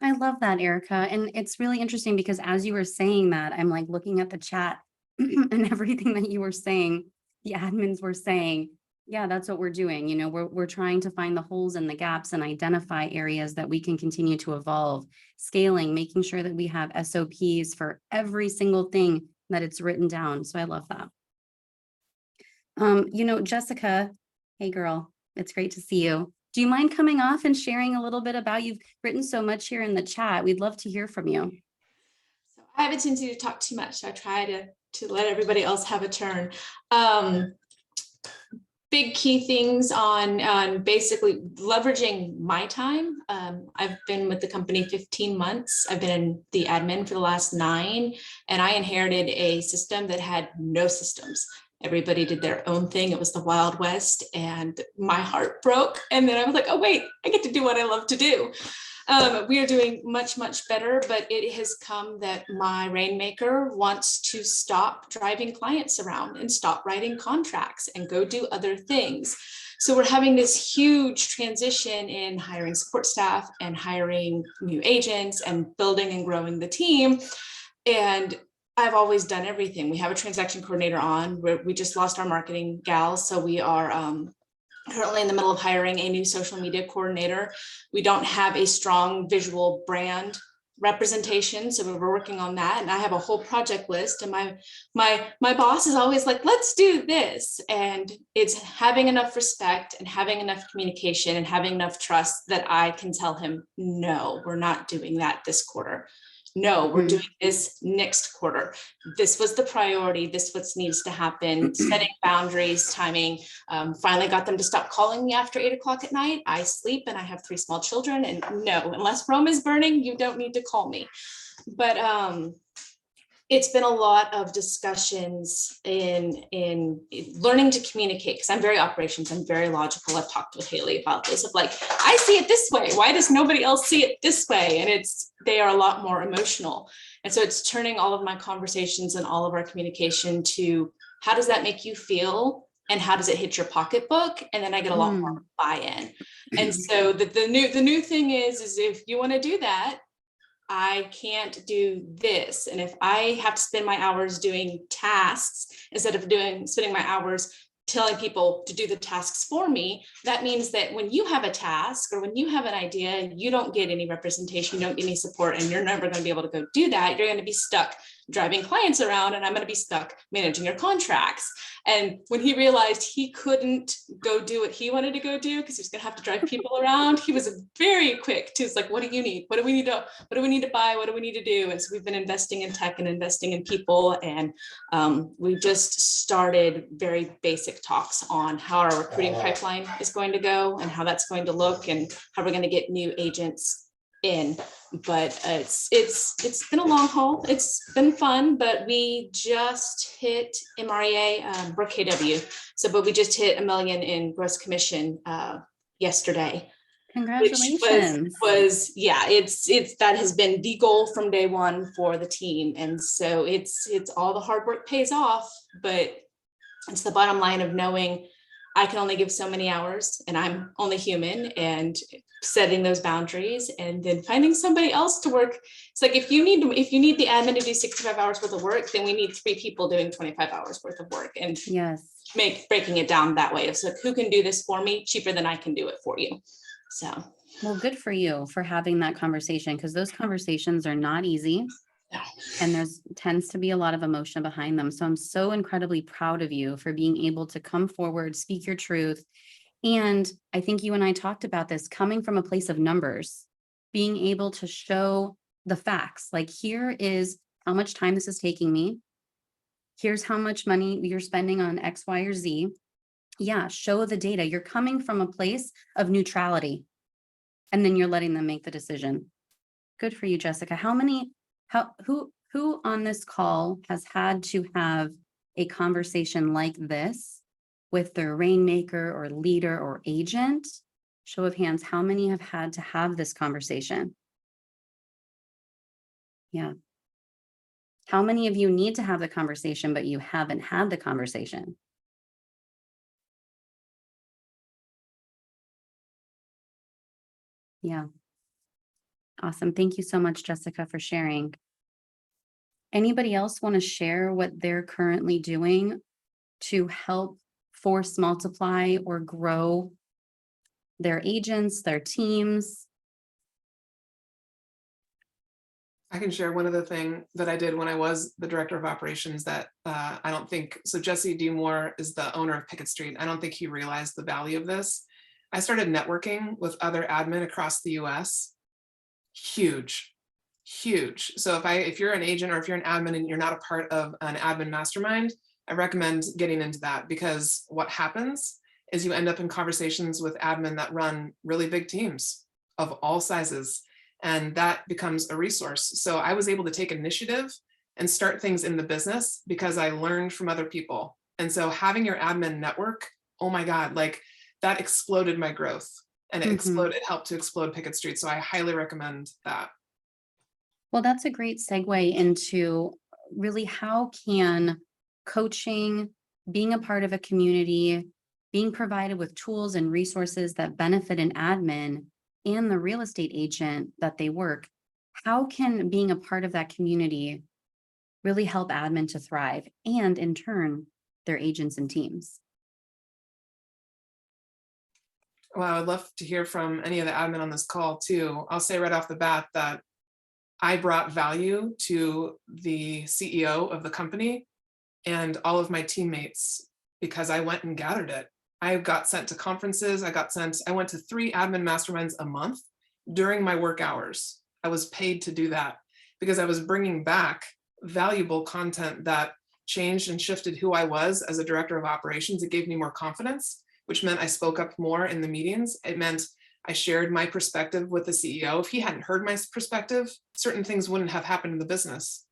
I love that, Erica. And it's really interesting because as you were saying that, I'm like looking at the chat and everything that you were saying, the admins were saying, yeah, that's what we're doing. We're trying to find the holes and the gaps and identify areas that we can continue to evolve, scaling, making sure that we have SOPs for every single thing that it's written down. So I love that. Jessica, hey girl, it's great to see you. Do you mind coming off and sharing a little bit about, you've written so much here in the chat. We'd love to hear from you. So I have a tendency to talk too much. So I try to let everybody else have a turn. big key things on basically leveraging my time. I've been with the company 15 months. I've been in the admin for the last 9, and I inherited a system that had no systems. Everybody did their own thing. It was the Wild West, and my heart broke. And then I was like, oh, wait, I get to do what I love to do. We are doing much, much better, but it has come that my rainmaker wants to stop driving clients around and stop writing contracts and go do other things. So we're having this huge transition in hiring support staff and hiring new agents and building and growing the team. And I've always done everything. We have a transaction coordinator on. We just lost our marketing gal, so we are currently in the middle of hiring a new social media coordinator. We don't have a strong visual brand representation, so we're working on that. And I have a whole project list, and my boss is always like, let's do this. And it's having enough respect and having enough communication and having enough trust that I can tell him, no, we're not doing that this quarter. No, we're doing this next quarter. This was the priority. This what needs to happen. Setting boundaries, timing. Finally got them to stop calling me after 8 o'clock at night. I sleep and I have 3 small children, and no, unless Rome is burning, you don't need to call me. But it's been a lot of discussions in learning to communicate, because I'm very operations, I'm very logical. I've talked with Haley about this, of like, I see it this way. Why does nobody else see it this way? And they are a lot more emotional. And so it's turning all of my conversations and all of our communication to, how does that make you feel? And how does it hit your pocketbook? And then I get a lot more buy-in. And so the new thing is if you want to do that, I can't do this. And if I have to spend my hours doing tasks instead of spending my hours telling people to do the tasks for me, that means that when you have a task or when you have an idea, you don't get any representation, you don't get any support, and you're never going to be able to go do that. You're going to be stuck driving clients around, and I'm going to be stuck managing your contracts. And when he realized he couldn't go do what he wanted to go do because he was going to have to drive people around, he was very quick to like, what do you need? What do we need to buy? What do we need to do? And so we've been investing in tech and investing in people. And we just started very basic talks on how our recruiting pipeline is going to go and how that's going to look and how we're going to get new agents in. But it's been a long haul. It's been fun, but we just hit MREA, Brooke KW. But we just hit $1 million in gross commission yesterday. Congratulations. Which was that has been the goal from day one for the team. And so it's all the hard work pays off, but it's the bottom line of knowing I can only give so many hours and I'm only human, and setting those boundaries and then finding somebody else to work. It's like, if you need the admin to do 65 hours worth of work, then we need 3 people doing 25 hours worth of work, and breaking it down that way. It's like, who can do this for me cheaper than I can do it for you? So, well, good for you for having that conversation, because those conversations are not easy. And there's tends to be a lot of emotion behind them. So I'm so incredibly proud of you for being able to come forward, speak your truth. And I think you and I talked about this, coming from a place of numbers, being able to show the facts. Like, here is how much time this is taking me. Here's how much money you're spending on X, Y, or Z. Yeah, show the data. You're coming from a place of neutrality, and then you're letting them make the decision. Good for you, Jessica. Who on this call has had to have a conversation like this with their rainmaker or leader or agent? Show of hands, how many have had to have this conversation? Yeah. How many of you need to have the conversation, but you haven't had the conversation? Yeah. Awesome. Thank you so much, Jessica, for sharing. Anybody else want to share what they're currently doing to help force multiply or grow their agents, their teams? I can share one other thing that I did when I was the director of operations that I don't think, so Jesse D. Moore is the owner of Pickett Street. I don't think he realized the value of this. I started networking with other admin across the US. Huge. So if you're an agent or if you're an admin and you're not a part of an admin mastermind, I recommend getting into that, because what happens is you end up in conversations with admin that run really big teams of all sizes, and that becomes a resource. So I was able to take initiative and start things in the business because I learned from other people. And so having your admin network, oh my God, like that exploded my growth, and it helped to explode Pickett Street. So I highly recommend that. Well, that's a great segue into really how can coaching, being a part of a community, being provided with tools and resources that benefit an admin and the real estate agent that they work, how can being a part of that community really help admin to thrive and in turn, their agents and teams? Well, I would love to hear from any of the admin on this call too. I'll say right off the bat that I brought value to the CEO of the company and all of my teammates because I went and gathered it. I got sent to conferences. I went to 3 admin masterminds a month during my work hours. I was paid to do that because I was bringing back valuable content that changed and shifted who I was as a director of operations. It gave me more confidence, which meant I spoke up more in the meetings. It meant I shared my perspective with the CEO. If he hadn't heard my perspective, certain things wouldn't have happened in the business.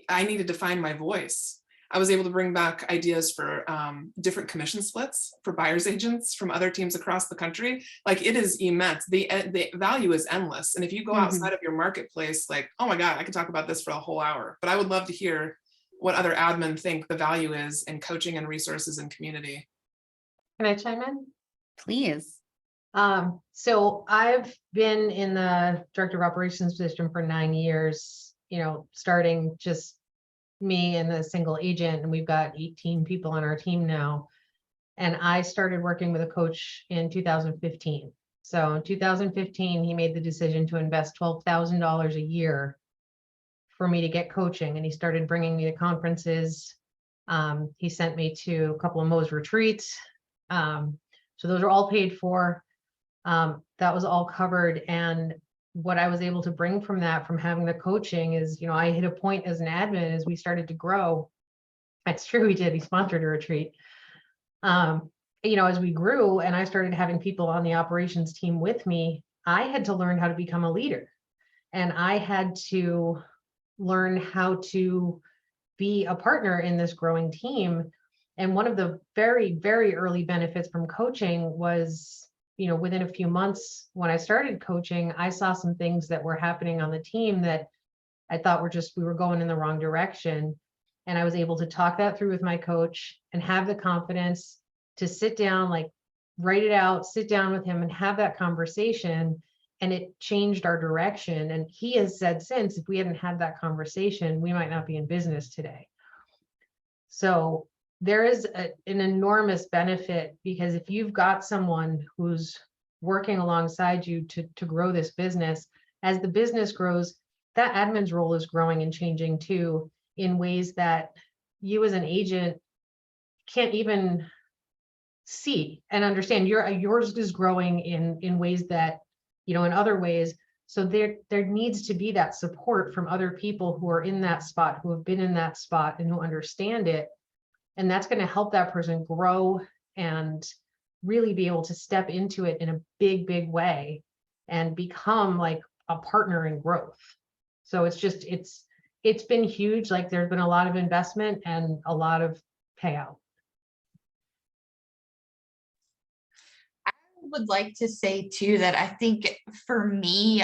I needed to find my voice. I was able to bring back ideas for different commission splits for buyer's agents from other teams across the country. Like, it is immense. The value is endless. And if you go outside of your marketplace, like, oh my God, I could talk about this for a whole hour, but I would love to hear what other admin think the value is in coaching and resources and community. Can I chime in? Please. So I've been in the director of operations position for 9 years, starting just me and the single agent, and we've got 18 people on our team now. And I started working with a coach in 2015. So in 2015, he made the decision to invest $12,000 a year for me to get coaching. And he started bringing me to conferences. He sent me to a couple of Mo's retreats. So those are all paid for. That was all covered. And what I was able to bring from that, from having the coaching is, I hit a point as an admin as we started to grow. That's true, he did. He sponsored a retreat. As we grew and I started having people on the operations team with me, I had to learn how to become a leader. And I had to learn how to be a partner in this growing team. And one of the very, very early benefits from coaching was, within a few months when I started coaching, I saw some things that were happening on the team that I thought we were going in the wrong direction. And I was able to talk that through with my coach and have the confidence to sit down, write it out, sit down with him and have that conversation. And it changed our direction. And he has said since, if we hadn't had that conversation, we might not be in business today. So there is an enormous benefit, because if you've got someone who's working alongside you to grow this business, as the business grows, that admin's role is growing and changing too, in ways that you as an agent can't even see and understand. Yours is growing in ways that, in other ways. So there needs to be that support from other people who are in that spot, who have been in that spot and who understand it. And that's going to help that person grow and really be able to step into it in a big, big way and become like a partner in growth. So it's been huge. There's been a lot of investment and a lot of payout. Would like to say too that I think for me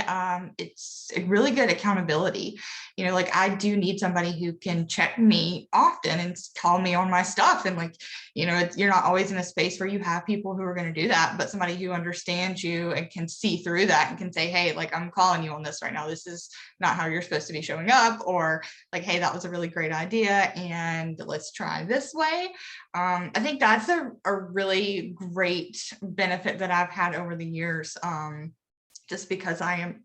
it's a really good accountability. I do need somebody who can check me often and call me on my stuff, and you're not always in a space where you have people who are going to do that, but somebody who understands you and can see through that and can say, hey, I'm calling you on this right now, this is not how you're supposed to be showing up, or hey, that was a really great idea and let's try this way. I think that's a really great benefit that I've had over the years, just because I'm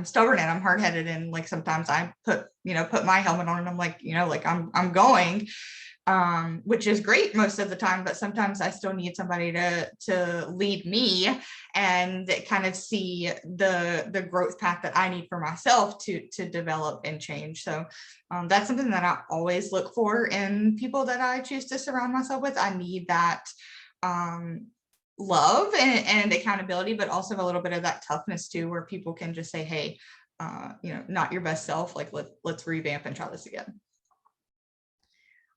stubborn and I'm hard-headed, and sometimes I put my helmet on and I'm I'm going, which is great most of the time, but sometimes I still need somebody to lead me and kind of see the growth path that I need for myself to develop and change. So that's something that I always look for in people that I choose to surround myself with. I need that love and accountability, but also a little bit of that toughness too, where people can just say, hey, not your best self, like let's revamp and try this again.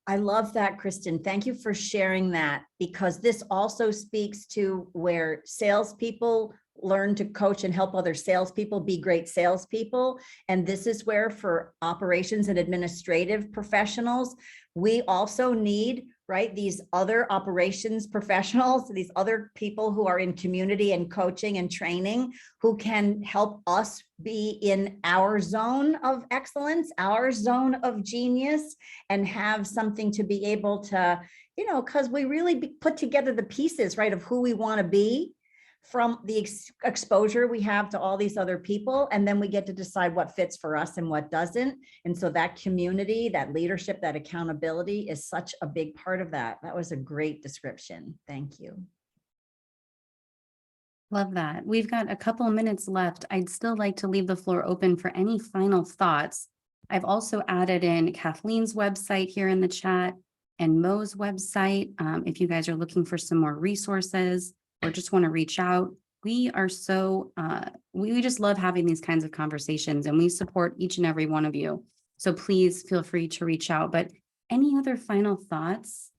I love that, Kristen. Thank you for sharing that, because this also speaks to where salespeople learn to coach and help other salespeople be great salespeople. And this is where, for operations and administrative professionals, we also need, right, these other operations professionals, these other people who are in community and coaching and training, who can help us be in our zone of excellence, our zone of genius, and have something to be able to, because we really put together the pieces, right, of who we want to be from the exposure we have to all these other people. And then we get to decide what fits for us and what doesn't. And so that community, that leadership, that accountability is such a big part of that. That was a great description. Thank you. Love that. We've got a couple of minutes left. I'd still like to leave the floor open for any final thoughts. I've also added in Kathleen's website here in the chat and Mo's website. If you guys are looking for some more resources or just want to reach out, we are so, we just love having these kinds of conversations, and we support each and every one of you. So please feel free to reach out. But any other final thoughts?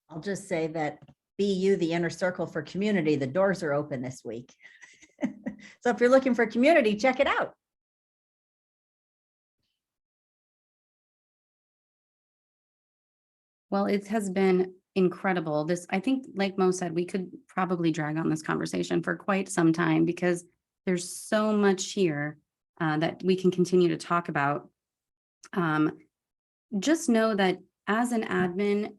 I'll just say that BU, the inner circle for community, the doors are open this week. So if you're looking for community, check it out. Well, it has been incredible. I think, like Mo said, we could probably drag on this conversation for quite some time, because there's so much here that we can continue to talk about. Just know that as an admin,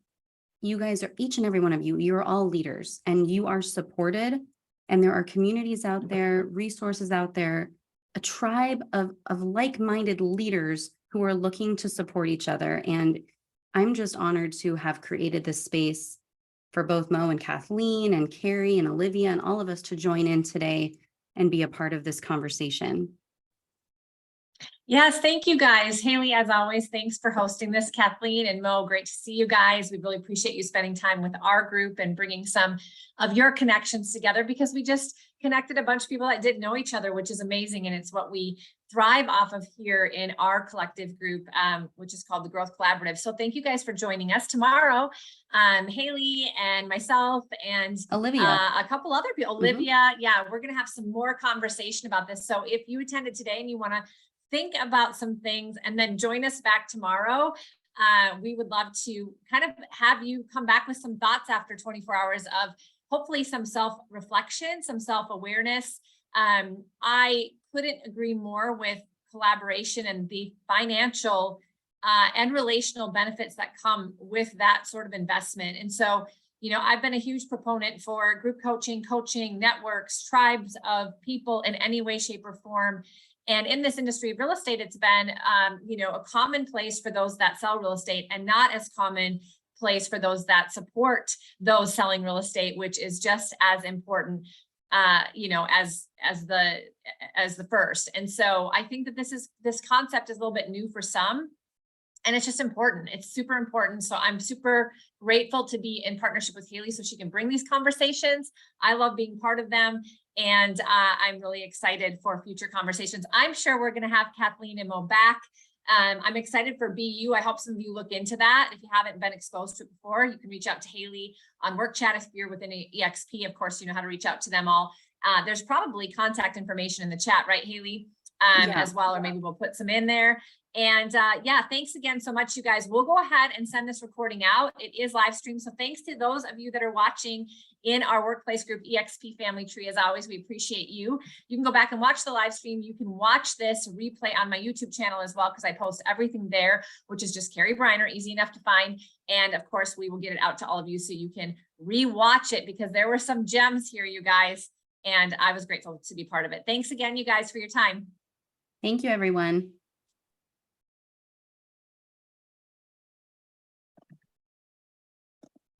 you guys are, each and every one of you, you're all leaders and you are supported. And there are communities out there, resources out there, a tribe of like-minded leaders who are looking to support each other. And I'm just honored to have created this space for both Mo and Kathleen and Carrie and Olivia and all of us to join in today and be a part of this conversation. Yes, thank you guys. Haley, as always, thanks for hosting this. Kathleen and Mo, great to see you guys. We really appreciate you spending time with our group and bringing some of your connections together, because we just connected a bunch of people that didn't know each other, which is amazing. And it's what we thrive off of here in our collective group, which is called the Growth Collaborative. So thank you guys for joining us tomorrow. Haley and myself and Olivia, a couple other people, Olivia. Yeah, we're going to have some more conversation about this. So if you attended today and you want to think about some things and then join us back tomorrow, we would love to kind of have you come back with some thoughts after 24 hours of hopefully some self-reflection, some self-awareness. I couldn't agree more with collaboration and the financial and relational benefits that come with that sort of investment. And so, I've been a huge proponent for group coaching, networks, tribes of people in any way, shape, or form. And in this industry of real estate, it's been, a common place for those that sell real estate, and not as common place for those that support those selling real estate, which is just as important, as the first. And so I think that this concept is a little bit new for some, and it's just important. It's super important. So I'm super grateful to be in partnership with Haley so she can bring these conversations. I love being part of them. And I'm really excited for future conversations. I'm sure we're going to have Kathleen and Mo back. I'm excited for BU. I hope some of you look into that. If you haven't been exposed to it before, you can reach out to Haley on work chat. If you're within EXP, of course, you know how to reach out to them all. There's probably contact information in the chat, right, Haley? As well, or maybe we'll put some in there. And yeah, thanks again so much, you guys. We'll go ahead and send this recording out. It is live streamed. So thanks to those of you that are watching in our workplace group, EXP Family Tree. As always, we appreciate you. You can go back and watch the live stream. You can watch this replay on my YouTube channel as well, because I post everything there, which is just Carrie Briner, easy enough to find. And of course, we will get it out to all of you so you can re-watch it, because there were some gems here, you guys. And I was grateful to be part of it. Thanks again, you guys, for your time. Thank you, everyone.